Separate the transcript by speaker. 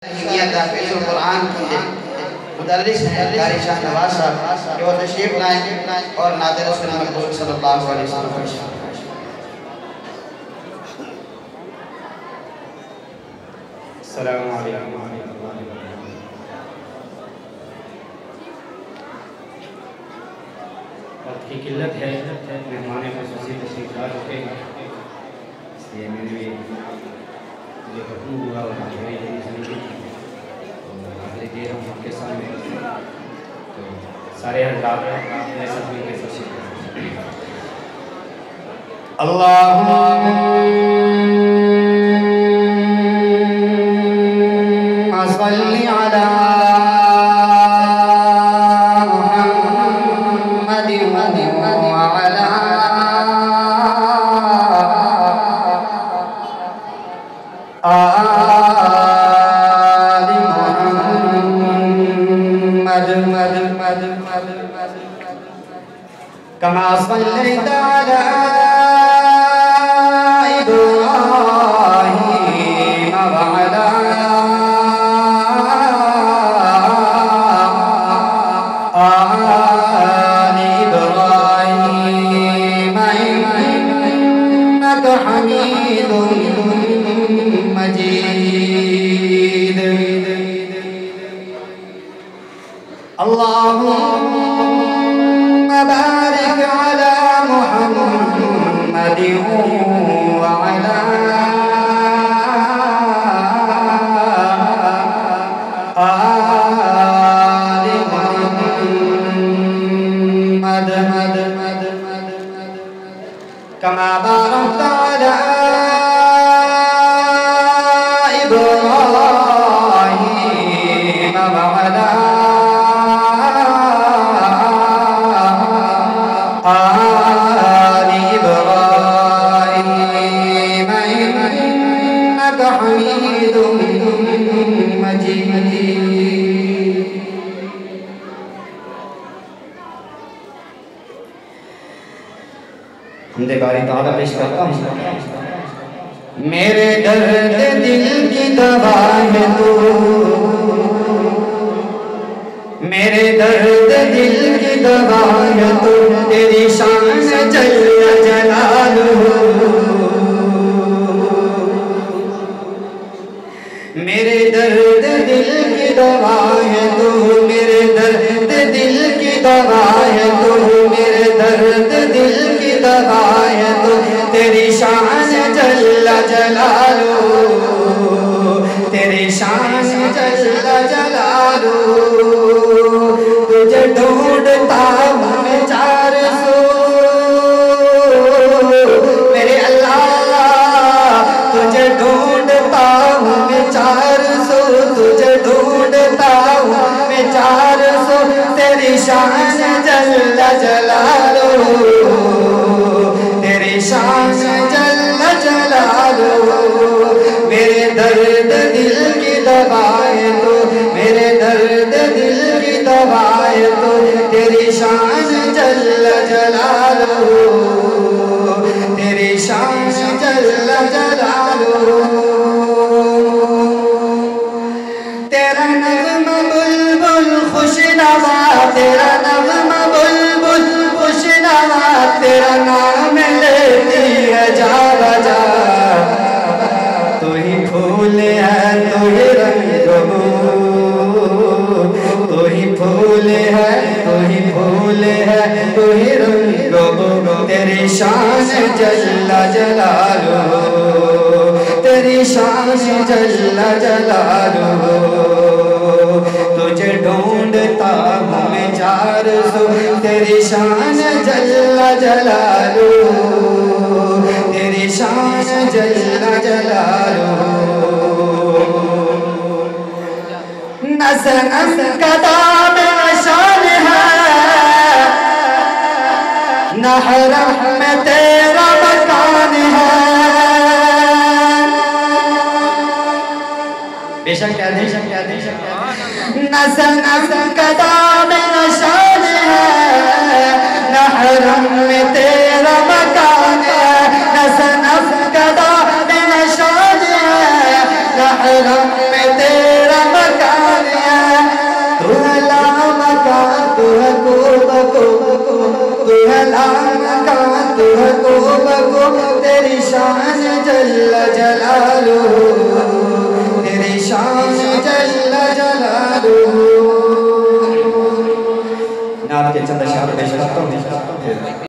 Speaker 1: कुरान के मुदर्रिस हैं कारी शाह नवाज साहब, वो तशरीफ लाएं और नादिर रसूल मकबूल सल्लल्लाहु अलैहि वसल्लम। अस्सलामु अलैकुम।
Speaker 2: वक्त की किल्लत है, मेहमान ख़ुसूसी तशरीफ ला चुके हैं, इसलिए मैंने भी मुझे हुक्म हुआ और मेरी ज़िंदगी हाज़िरी दे रहा हूँ आपके सामने। तो सारे हज़रात अपने सब मिलकर तशरीफ
Speaker 1: अल्लाहुम्मा सल्ली अला कमा सल्लैता अला इब्राहीम व अला आलि इब्राहीम इन्नका हमीदुम मजीद। अल्लाहुम्मा बारिक अला मुहम्मद व अला आलि मुहम्मद कमा बारकता अला इब्राहीम व अला आलि इब्राहीम इन्नका हमीदुम मजीद। हमदे बारी ताला पेश करता हूँ। मेरे दर्द दिल की दवा है तू, मेरे दर्द दिल की दवा है तू, तेरी शान जल्ल जलालुहु। मेरे दर्द दिल की दवा है तू, मेरे दर्द दिल की दवा है तू, मेरे दर्द दिल की दवा है तू, तेरी शान जल्ल जलालुहु, तेरी शान जल्ल जलालुहु। तुझे ढूंढता हूँ मैं चार सौ, मेरे अल्लाह तुझे ढूंढता हूँ मैं चार सौ, तुझे ढूंढता हूँ मैं चार सौ, तेरी शान जल्ल जलालुहु, तेरी शान जल्ल जलालुहु। मेरे दर्द दिल की दवा है तो, मेरे दर्द दिल की दवा है तो, तेरी शान जल्ल जलालुहु, तेरी शान जल्ल जलालुहु। तेरा नग़्मा बुलबुल खुशनवा, तेरा नग़्मा बुलबुल खुशनवा, तेरा नाम लेती है जा बजा। तू ही फूल है तू ही रंग, तू ही फूल है तू ही फूल है तू ही रंग, तेरी शान जल्ल जलालुहु, तेरी शान जल्ल जलालुहु। तुझे ढूंढता हूँ मैं चार सौ, तेरी शान जल्ल जलालुहु, तेरी शान जल्ल जलालुहु। नस नस कदम शान है, नहरम में तेरा मकान है। बेशक क्या दे नस नस कदम शान है, नहरम में तेरा मकान है। नस नस कदम शान है, नहरम में तेरा तू है लामका तू है तौबको तेरी शान जल्ल जलालुहु तेरी शान जल्ल जलालुहु। नात के चंद अशआर पेश करता हूँ।